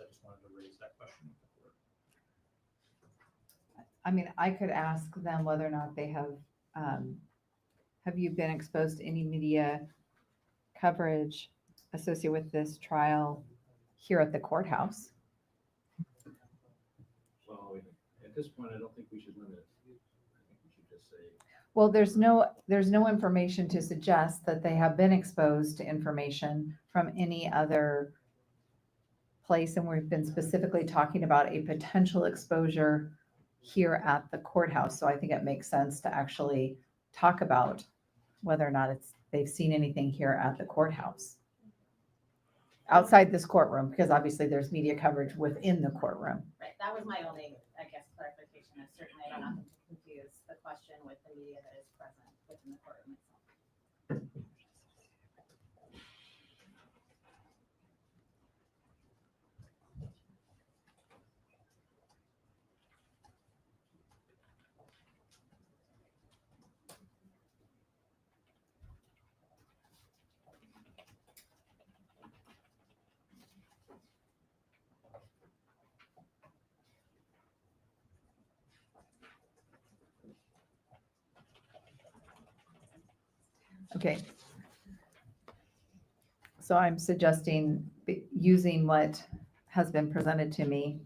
I just wanted to raise that question with the board. I mean, I could ask them whether or not they have you been exposed to any media coverage associated with this trial here at the courthouse? Well, at this point, I don't think we should limit it. I think we should just say, Well, there's no information to suggest that they have been exposed to information from any other place, and we've been specifically talking about a potential exposure here at the courthouse. So I think it makes sense to actually talk about whether or not they've seen anything here at the courthouse. Outside this courtroom, because obviously there's media coverage within the courtroom. Right, that was my only, I guess, clarification, is certainly I don't want them to confuse the question with the media that is present within the courtroom itself. Okay. So I'm suggesting using what has been presented to me.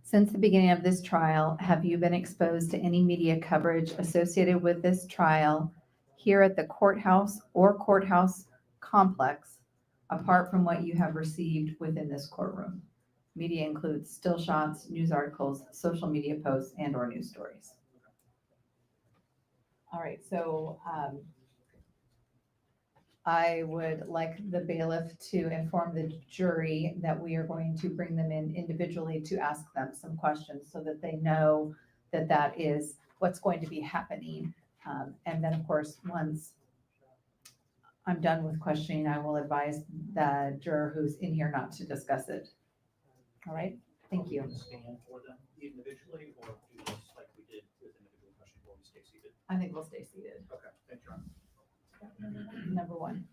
Since the beginning of this trial, have you been exposed to any media coverage associated with this trial here at the courthouse or courthouse complex, apart from what you have received within this courtroom? Media includes still shots, news articles, social media posts, and/or news stories. All right, so I would like the bailiff to inform the jury that we are going to bring them in individually to ask them some questions so that they know that that is what's going to be happening. And then, of course, once I'm done with questioning, I will advise the juror who's in here not to discuss it. All right, thank you. stand for them individually, or do this like we did with individual questions while we stay seated? I think we'll stay seated. Okay, thank you. Number one.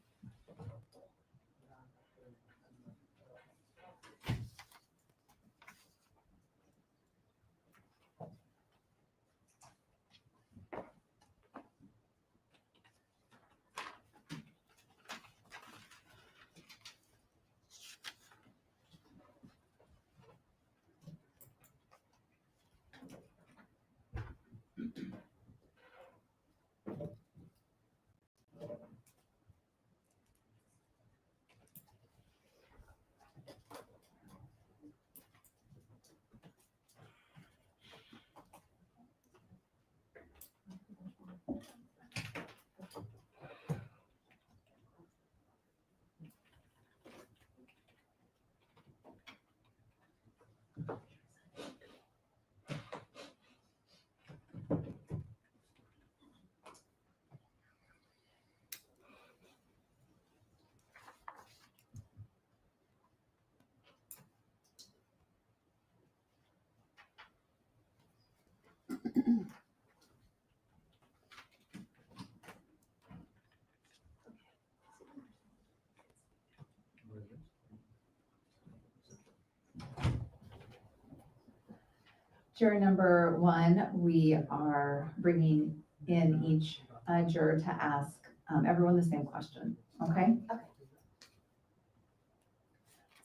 Juror number one, we are bringing in each juror to ask everyone the same question, okay? Okay.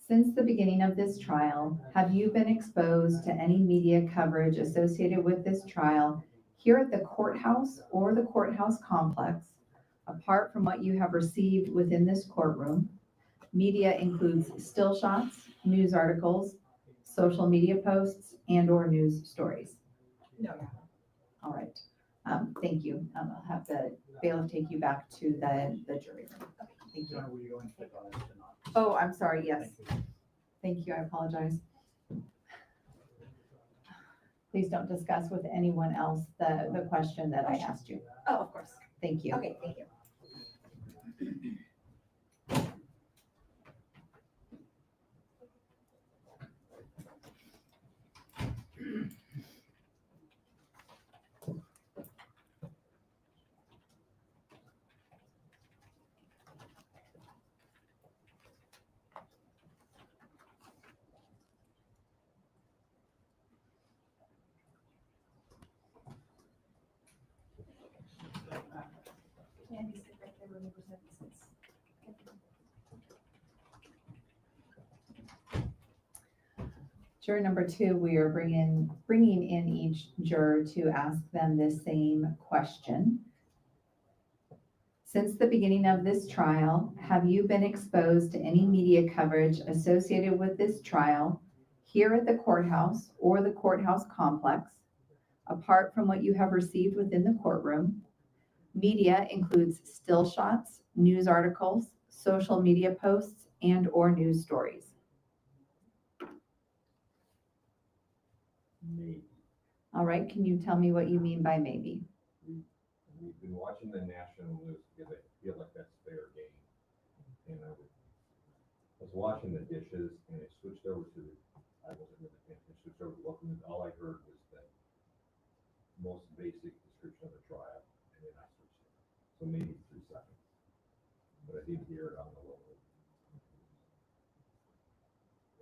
Since the beginning of this trial, have you been exposed to any media coverage associated with this trial here at the courthouse or the courthouse complex, apart from what you have received within this courtroom? Media includes still shots, news articles, social media posts, and/or news stories. No. All right. Thank you. I'll have the bailiff take you back to the jury room. Thank you. John, were you going to advise to not? Oh, I'm sorry. Yes. Thank you. Thank you. I apologize. Please don't discuss with anyone else the question that I asked you. Oh, of course. Thank you. Okay, thank you. Juror number 2, we are bringing in each juror to ask them the same question. Since the beginning of this trial, have you been exposed to any media coverage associated with this trial here at the courthouse or the courthouse complex, apart from what you have received within the courtroom? Media includes still shots, news articles, social media posts, and/or news stories. Maybe. All right, can you tell me what you mean by maybe? We've been watching the national news because I feel like that's fair game. And I was watching the dishes and it switched over to, I wasn't really paying attention, switched over to local news. All I heard was the most basic description of the trial, and then I switched it. So maybe 3 seconds. But I did hear it on the local.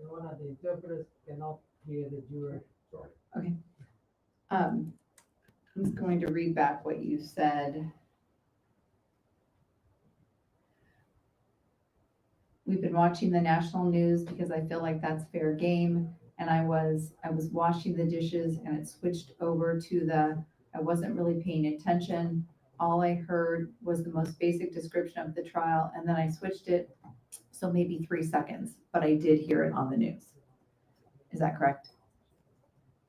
Your Honor, the interpreters cannot hear the juror. Sorry. I'm just going to read back what you said. We've been watching the national news because I feel like that's fair game. And I was washing the dishes and it switched over to I wasn't really paying attention. All I heard was the most basic description of the trial, and then I switched it. So maybe 3 seconds, but I did hear it on the news. Is that correct?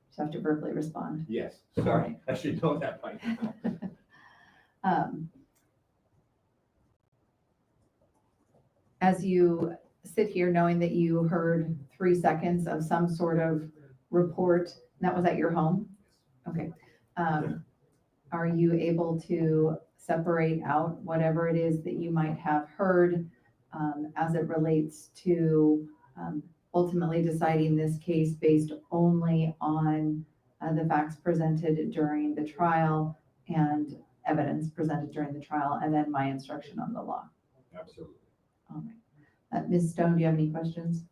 Just have to verbally respond. Yes, sorry. I should know that by now. As you sit here knowing that you heard 3 seconds of some sort of report, and that was at your home? Okay. Are you able to separate out whatever it is that you might have heard as it relates to ultimately deciding this case based only on the facts presented during the trial and evidence presented during the trial, and then my instruction on the law? Absolutely. All right. Ms. Stone, do you have any questions?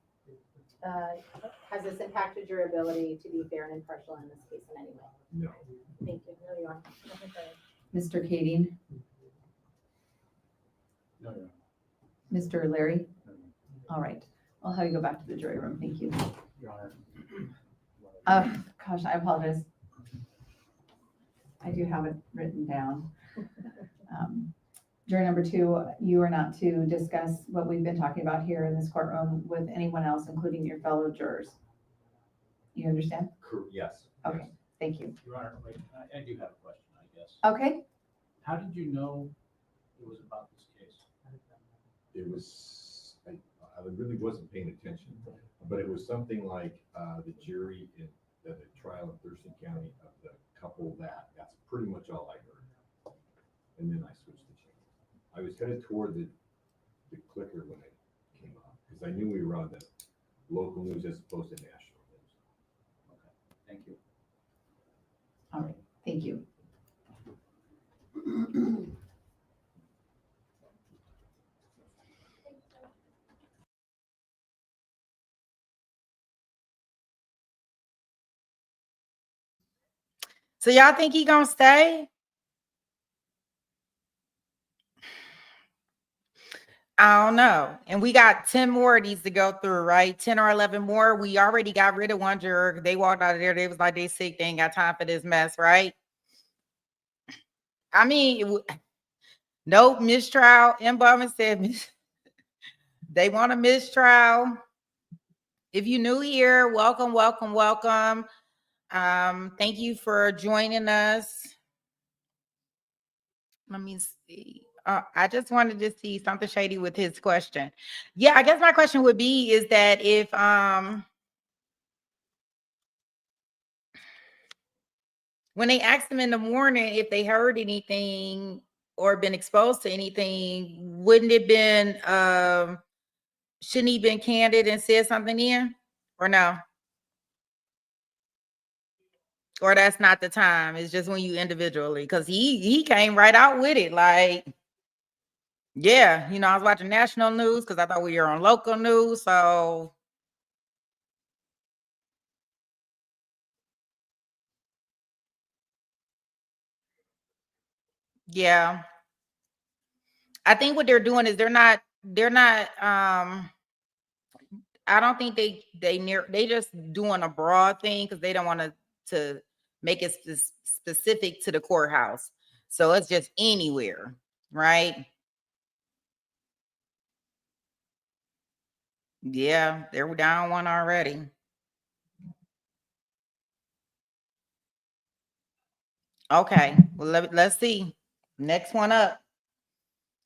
Has this impacted your ability to be fair and impartial in this case in any way? No. Thank you. No, you are. Nothing further. Mr. Kading? No, no. Mr. Larry? All right. I'll have you go back to the jury room. Thank you. Your Honor. Gosh, I apologize. I do have it written down. Jury number 2, you are not to discuss what we've been talking about here in this courtroom with anyone else, including your fellow jurors. You understand? Yes. Okay. Yes. Thank you. Your Honor, wait, I do have a question, I guess. Okay. How did you know it was about this case? It was, I really wasn't paying attention, but it was something like the jury in the trial in Thurston County of the couple that's pretty much all I heard. And then I switched the channel. I was headed toward the clicker when it came up because I knew we were on the local news as opposed to national news. Okay, thank you. All right. Thank you. So y'all think he gonna stay? I don't know. And we got 10 more of these to go through, right? 10 or 11 more. We already got rid of one juror. They walked out of there. They was like, they sick. They ain't got time for this mess, right? I mean, nope, mistrial. M. Bowman said they want a mistrial. If you're new here, welcome, welcome, welcome. Thank you for joining us. Let me see. I just wanted to see something shady with his question. Yeah, I guess my question would be is that if when they asked him in the morning if they heard anything or been exposed to anything, wouldn't it been shouldn't he been candid and said something in or no? Or that's not the time. It's just when you individually, because he came right out with it. Like, yeah, I was watching national news because I thought we were on local news. So yeah. I think what they're doing is they're not, I don't think they just doing a broad thing because they don't want to make it specific to the courthouse. So it's just anywhere, right? Yeah, they're down one already. Okay, well, let's see. Next one up.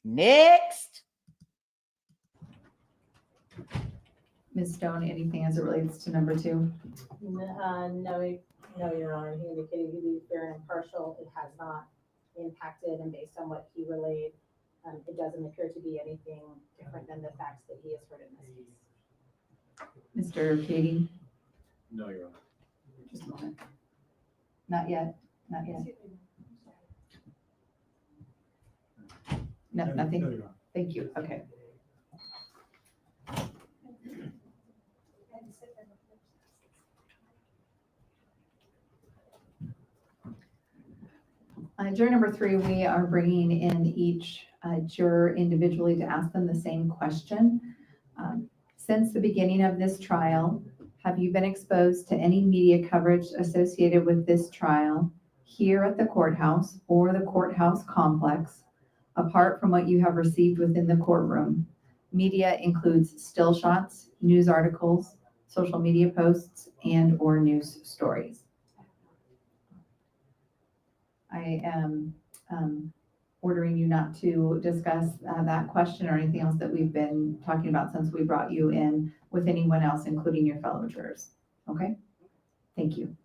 Next. Ms. Stone, anything as it relates to number 2? No, Your Honor, he indicated he'd be fair and impartial. It has not impacted, and based on what he relayed, it doesn't appear to be anything different than the facts that he has heard in this case. Mr. Katie? No, Your Honor. Just a moment. Not yet, not yet. No, nothing? No, Your Honor. Thank you, okay. Juror number 3, we are bringing in each juror individually to ask them the same question. Since the beginning of this trial, have you been exposed to any media coverage associated with this trial here at the courthouse or the courthouse complex, apart from what you have received within the courtroom? Media includes still shots, news articles, social media posts, and/or news stories. I am ordering you not to discuss that question or anything else that we've been talking about since we brought you in with anyone else, including your fellow jurors. Okay? Thank you.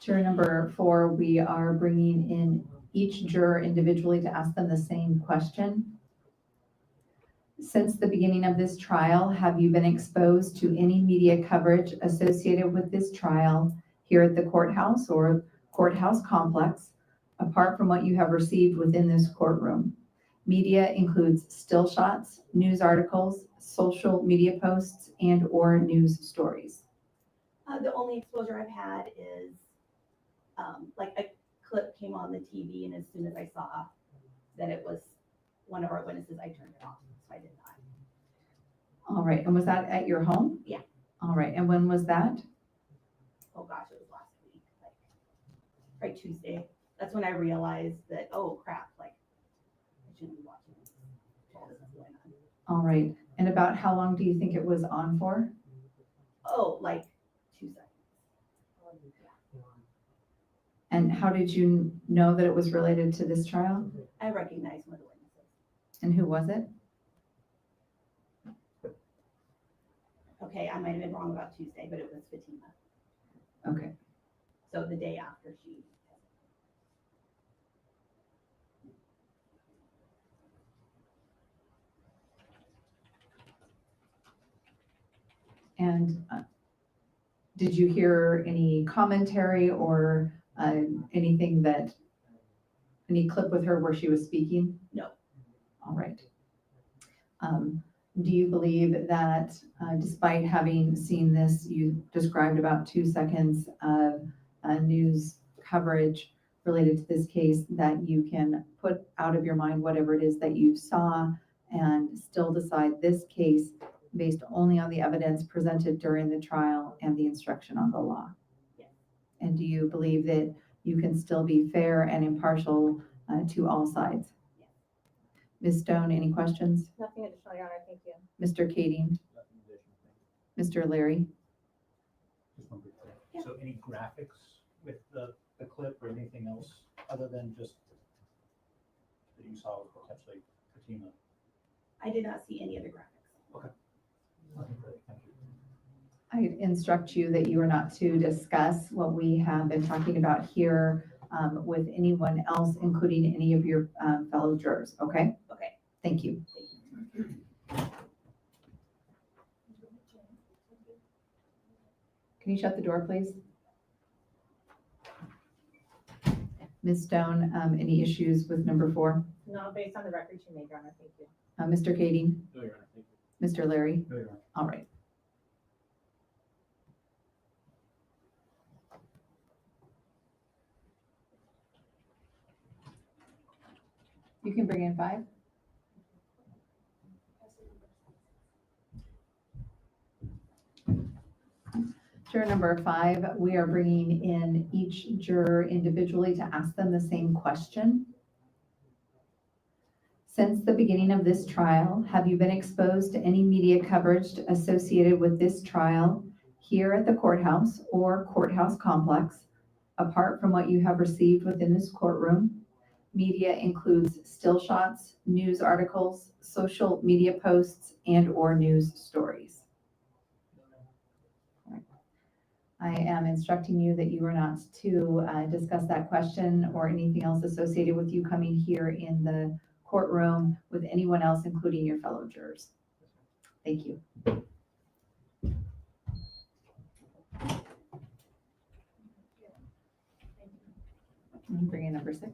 Juror number 4, we are bringing in each juror individually to ask them the same question. Since the beginning of this trial, have you been exposed to any media coverage associated with this trial here at the courthouse or courthouse complex, apart from what you have received within this courtroom? Media includes still shots, news articles, social media posts, and/or news stories. The only exposure I've had is like a clip came on the TV, and as soon as I saw that it was one of our witnesses, I turned it off. So I did not. All right, and was that at your home? Yeah. All right, and when was that? Oh gosh, it was last week, like Tuesday. That's when I realized that, oh crap, like I shouldn't be watching this while this is going on. All right, and about how long do you think it was on for? Oh, like 2 seconds. And how did you know that it was related to this trial? I recognized one of the witnesses. And who was it? Okay, I might have been wrong about Tuesday, but it was Fatima. Okay. So the day after she. And did you hear any commentary or anything that, any clip with her where she was speaking? No. All right. Do you believe that despite having seen this, you described about 2 seconds of news coverage related to this case, that you can put out of your mind whatever it is that you saw and still decide this case based only on the evidence presented during the trial and the instruction on the law? Yes. And do you believe that you can still be fair and impartial to all sides? Yes. Ms. Stone, any questions? Nothing additional, Your Honor, thank you. Mr. Kading? Nothing additional. Mr. Larry? Just one brief thing. Yeah. So any graphics with the clip or anything else other than just that you saw with potentially Fatima? I did not see any other graphics. Okay. Nothing further. Thank you. I instruct you that you are not to discuss what we have been talking about here with anyone else, including any of your fellow jurors, okay? Okay. Thank you. Can you shut the door, please? Ms. Stone, any issues with number 4? Not based on the records you made, Your Honor, thank you. Mr. Kading, No, Your Honor, thank you. Mr. Larry? No, Your Honor. All right. You can bring in 5. Juror number 5, we are bringing in each juror individually to ask them the same question. Since the beginning of this trial, have you been exposed to any media coverage associated with this trial here at the courthouse or courthouse complex, apart from what you have received within this courtroom? Media includes still shots, news articles, social media posts, and/or news stories. I am instructing you that you are not to discuss that question or anything else associated with you coming here in the courtroom with anyone else, including your fellow jurors. Thank you. Bring in number 6.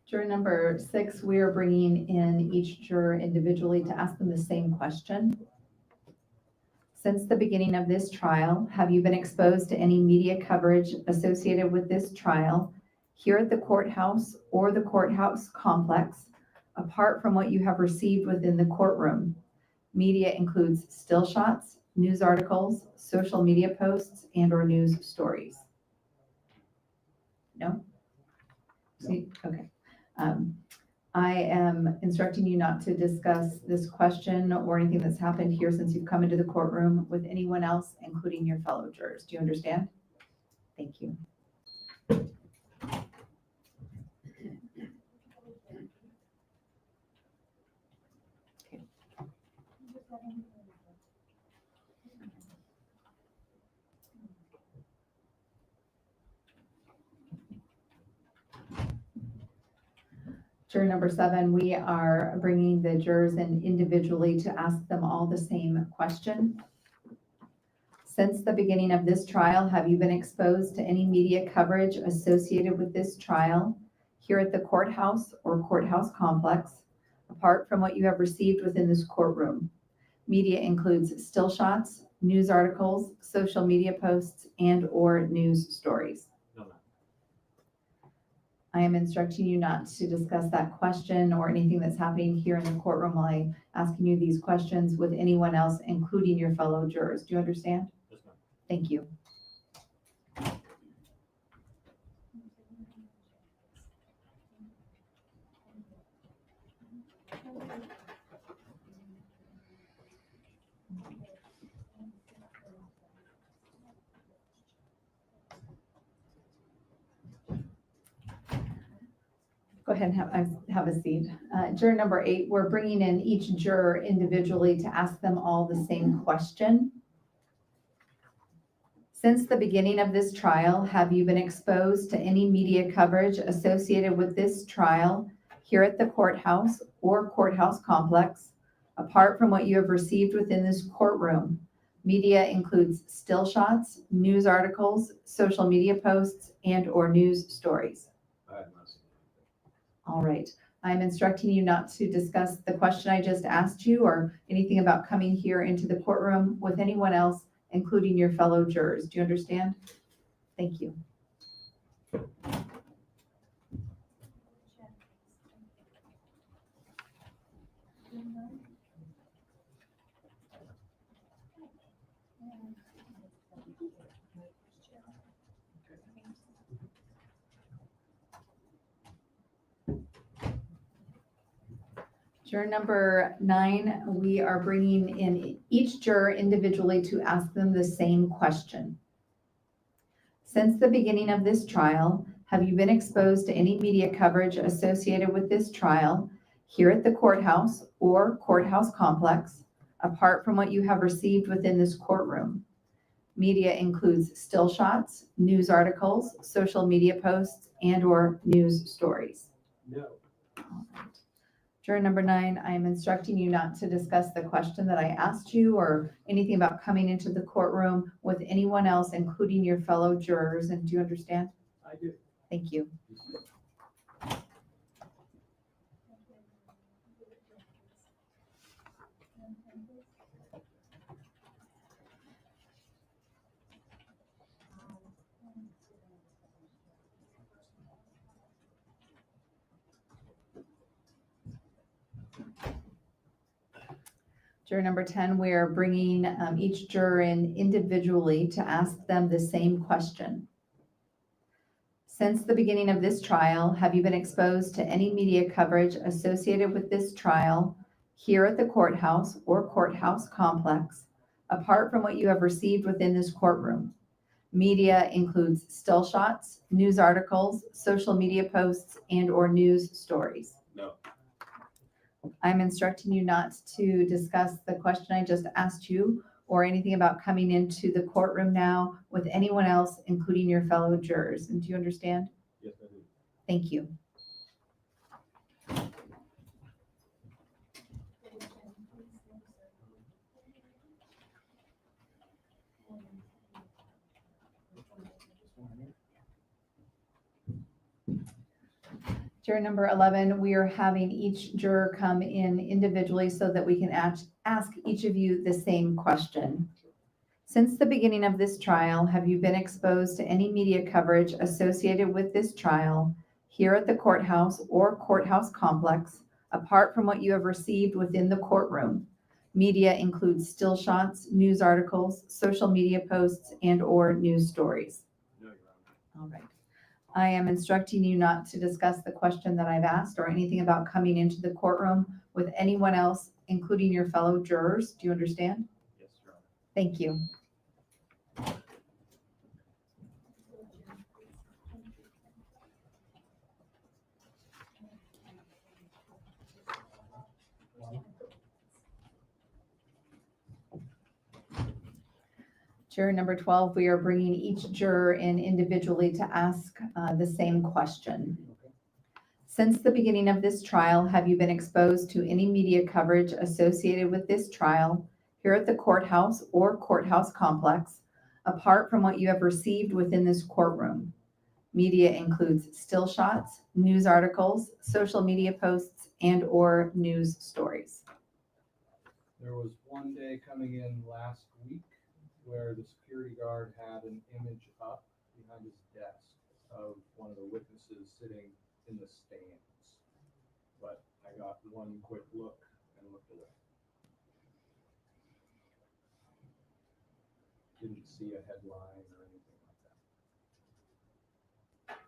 Juror number 6, we are bringing in each juror individually to ask them the same question. Since the beginning of this trial, have you been exposed to any media coverage associated with this trial here at the courthouse or the courthouse complex, apart from what you have received within the courtroom? Media includes still shots, news articles, social media posts, and/or news stories. No? Okay. I am instructing you not to discuss this question or anything that's happened here since you've come into the courtroom with anyone else, including your fellow jurors. Do you understand? Thank you. Okay. Juror number 7, we are bringing the jurors in individually to ask them all the same question. Since the beginning of this trial, have you been exposed to any media coverage associated with this trial here at the courthouse or courthouse complex, apart from what you have received within this courtroom? Media includes still shots, news articles, social media posts, and/or news stories. I am instructing you not to discuss that question or anything that's happening here in the courtroom while I'm asking you these questions with anyone else, including your fellow jurors. Do you understand? Yes, ma'am. Thank you. Go ahead and have a seat. Juror number 8, we're bringing in each juror individually to ask them all the same question. Since the beginning of this trial, have you been exposed to any media coverage associated with this trial here at the courthouse or courthouse complex, apart from what you have received within this courtroom? Media includes still shots, news articles, social media posts, and/or news stories. I have not seen All right. I'm instructing you not to discuss the question I just asked you or anything about coming here into the courtroom with anyone else, including your fellow jurors. Do you understand? Thank you. Juror number 9, we are bringing in each juror individually to ask them the same question. Since the beginning of this trial, have you been exposed to any media coverage associated with this trial here at the courthouse or courthouse complex, apart from what you have received within this courtroom? Media includes still shots, news articles, social media posts, and/or news stories. No. All right. Juror number 9, I am instructing you not to discuss the question that I asked you or anything about coming into the courtroom with anyone else, including your fellow jurors. And do you understand? I do. Thank you. Juror number 10, we are bringing each juror in individually to ask them the same question. Since the beginning of this trial, have you been exposed to any media coverage associated with this trial here at the courthouse or courthouse complex, apart from what you have received within this courtroom? Media includes still shots, news articles, social media posts, and/or news stories. No. I'm instructing you not to discuss the question I just asked you or anything about coming into the courtroom now with anyone else, including your fellow jurors. And do you understand? Yes, I do. Thank you. Juror number 11, we are having each juror come in individually so that we can ask each of you the same question. Since the beginning of this trial, have you been exposed to any media coverage associated with this trial here at the courthouse or courthouse complex, apart from what you have received within the courtroom? Media includes still shots, news articles, social media posts, and/or news stories. No, Your Honor. All right. I am instructing you not to discuss the question that I've asked or anything about coming into the courtroom with anyone else, including your fellow jurors. Do you understand? Yes, Your Honor. Thank you. Juror number 12, we are bringing each juror in individually to ask the same question. Since the beginning of this trial, have you been exposed to any media coverage associated with this trial here at the courthouse or courthouse complex, apart from what you have received within this courtroom? Media includes still shots, news articles, social media posts, and/or news stories. There was one day coming in last week where the security guard had an image up behind his desk of one of the witnesses sitting in the stands. But I got one quick look and looked away. Didn't see a headline or anything like that.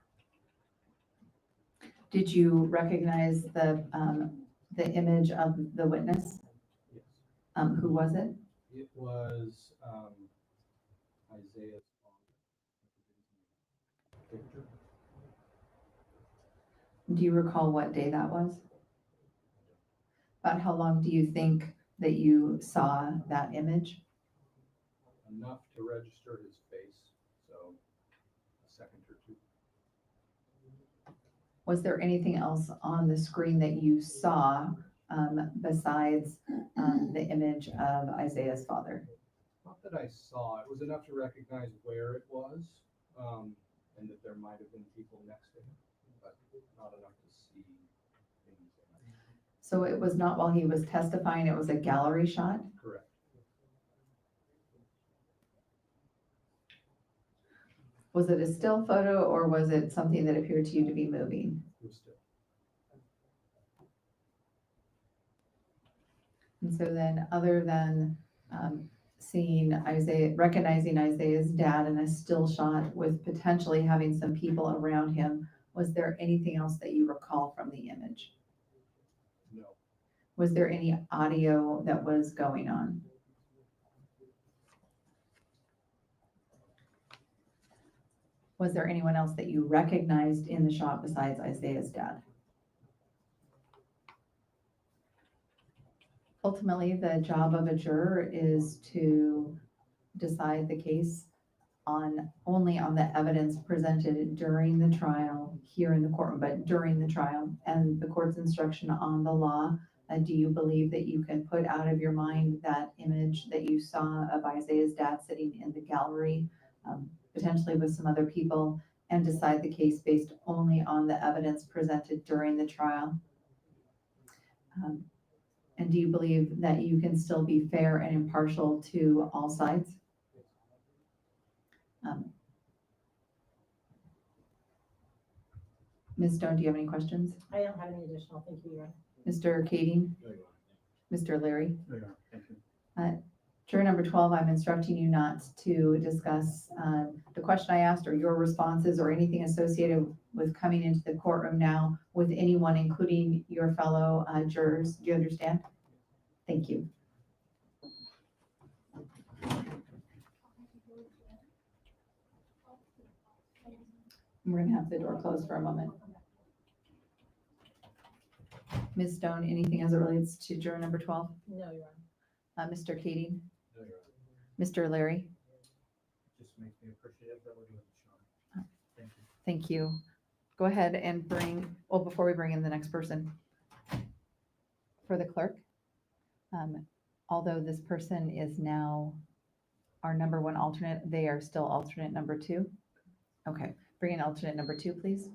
Did you recognize the image of the witness? Yes. Who was it? It was Isaiah's picture. Do you recall what day that was? About how long do you think that you saw that image? Enough to register his face, so a second or two. Was there anything else on the screen that you saw besides the image of Isaiah's father? Not that I saw, it was enough to recognize where it was, and that there might have been people next to him, but not enough to see anything. So it was not while he was testifying, it was a gallery shot? Correct. Was it a still photo or was it something that appeared to you to be moving? It was still. And so then other than seeing Isaiah, recognizing Isaiah's dad in a still shot with potentially having some people around him, was there anything else that you recall from the image? No. Was there any audio that was going on? Was there anyone else that you recognized in the shot besides Isaiah's dad? Ultimately, the job of a juror is to decide the case only on the evidence presented during the trial here in the courtroom, but during the trial and the court's instruction on the law. Do you believe that you can put out of your mind that image that you saw of Isaiah's dad sitting in the gallery, potentially with some other people, and decide the case based only on the evidence presented during the trial? And do you believe that you can still be fair and impartial to all sides? Ms. Stone, do you have any questions? I don't have any additional, thank you, Your Honor. Mr. Kading? Mr. Larry? There you are. Thank you. Juror number 12, I'm instructing you not to discuss the question I asked or your responses or anything associated with coming into the courtroom now with anyone, including your fellow jurors. Do you understand? Thank you. We're going to have the door closed for a moment. Ms. Stone, anything as it relates to juror number 12? No, Your Honor. Mr. Kading? Mr. Larry? Just makes me appreciative that we're doing this, Sean. Thank you. Thank you. Go ahead and bring, well, before we bring in the next person, for the clerk, although this person is now our number 1 alternate, they are still alternate number 2. Okay, bring in alternate number 2, please.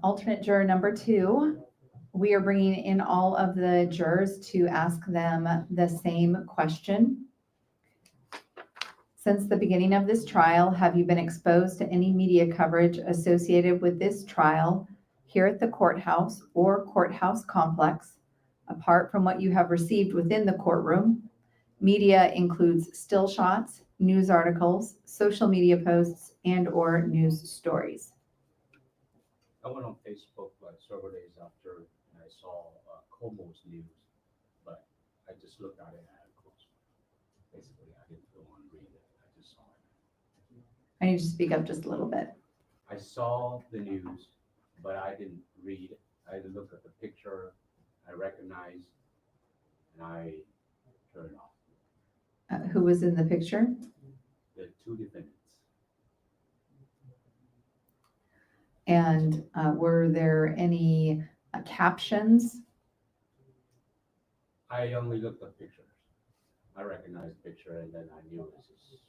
Alternate juror number 2, we are bringing in all of the jurors to ask them the same question. Since the beginning of this trial, have you been exposed to any media coverage associated with this trial here at the courthouse or courthouse complex, apart from what you have received within the courtroom? Media includes still shots, news articles, social media posts, and/or news stories. I went on Facebook like several days after and I saw Como's news, but I just looked at it and close. Basically, I didn't go on read it. I just saw it. I need you to speak up just a little bit. I saw the news, but I didn't read it. I looked at the picture, I recognized, and I turned it off. Who was in the picture? The 2 defendants. And were there any captions? I only looked at pictures. I recognized the picture and then I knew this is,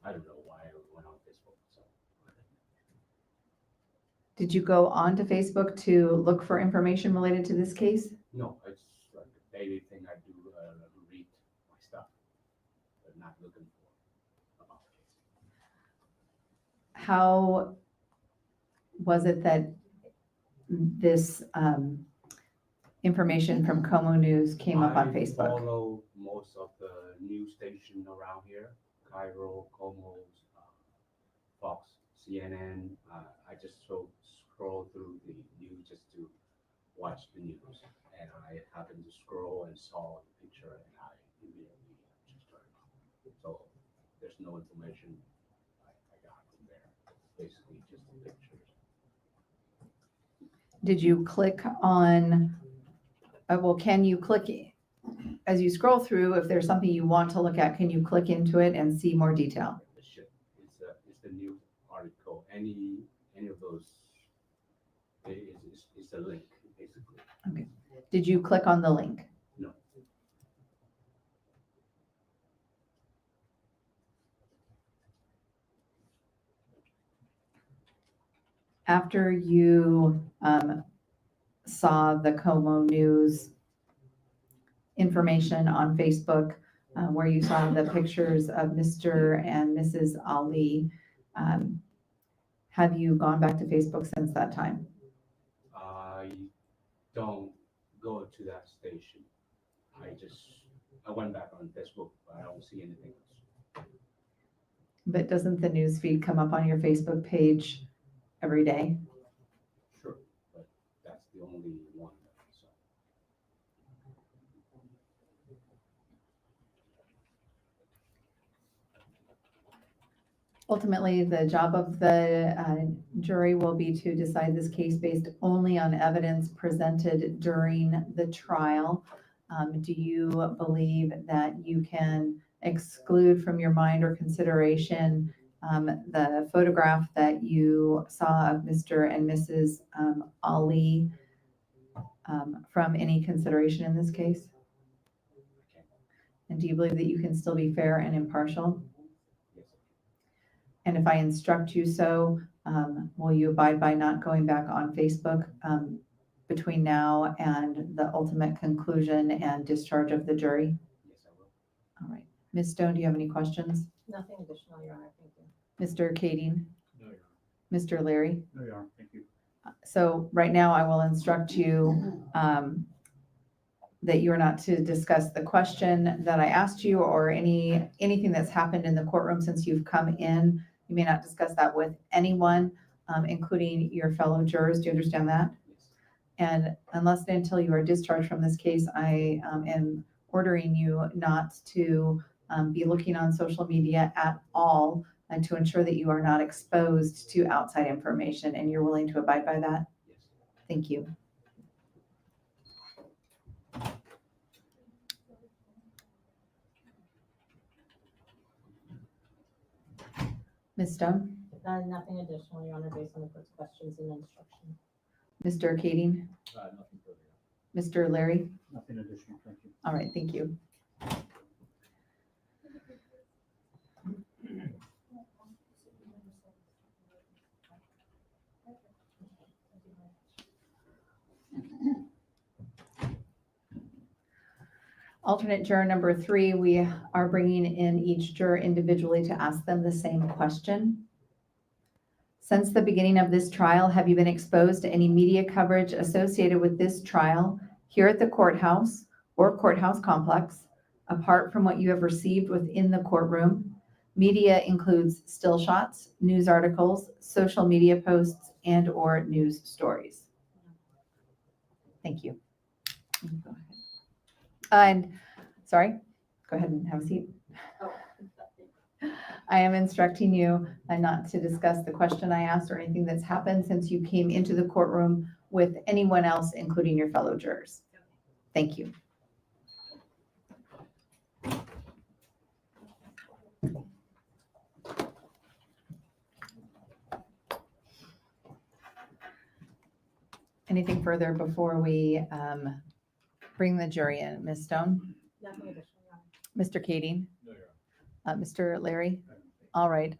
I don't know why I went on Facebook. So. Did you go on to Facebook to look for information related to this case? No, it's like a daily thing I do, read my stuff, but not looking for about the case. How was it that this information from Como News came up on I Facebook? follow most of the news station around here, Cairo, Como, Fox, CNN. I just scroll through the news just to watch the news. And I happened to scroll and saw the picture and I immediately just turned it on. So there's no information I got from there. Basically just the pictures. Did you click on, well, can you click, as you scroll through, if there's something you want to look at, can you click into it and see more detail? It's the news article. Any of those, it's a link, basically. Okay. Did you click on the link? No. After you saw the Como News information on Facebook, where you saw the pictures of Mr. and Mrs. Ali, have you gone back to Facebook since that time? I don't go to that station. I went back on Facebook, but I don't see anything else. But doesn't the news feed come up on your Facebook page every day? Sure, but that's the only one that I saw. Ultimately, the job of the jury will be to decide this case based only on evidence presented during the trial. Do you believe that you can exclude from your mind or consideration the photograph that you saw of Mr. and Mrs. Ali from any consideration in this case? And do you believe that you can still be fair and impartial? Yes. And if I instruct you so, will you abide by not going back on Facebook between now and the ultimate conclusion and discharge of the jury? Yes, I will. All right. Ms. Stone, do you have any questions? Nothing additional, Your Honor, thank you. Mr. Kading? No, Your Mr. Leary? No, Your Honor, thank you. So right now I will instruct you that you are not to discuss the question that I asked you or anything that's happened in the courtroom since you've come in. You may not discuss that with anyone, including your fellow jurors. Do you understand that? Yes. And unless and until you are discharged from this case, I am ordering you not to be looking on social media at all and to ensure that you are not exposed to outside information, and you're willing to abide by that? Yes. Thank you. Ms. Stone? Nothing additional, Your Honor, based on the court's questions and instruction. Mr. Kading? Nothing further. Mr. Larry? Nothing additional, thank you. All right, thank you. Alternate juror number 3, we are bringing in each juror individually to ask them the same question. Since the beginning of this trial, have you been exposed to any media coverage associated with this trial here at the courthouse or courthouse complex, apart from what you have received within the courtroom? Media includes still shots, news articles, social media posts, and/or news stories. Thank you. Go ahead. And, sorry, go ahead and have a seat. I am instructing you not to discuss the question I asked or anything that's happened since you came into the courtroom with anyone else, including your fellow jurors. Thank you. Anything further before we bring the jury in? Ms. Stone? Nothing additional, Your Honor. Mr. Kading? No, Your Honor. Mr. Larry? All right.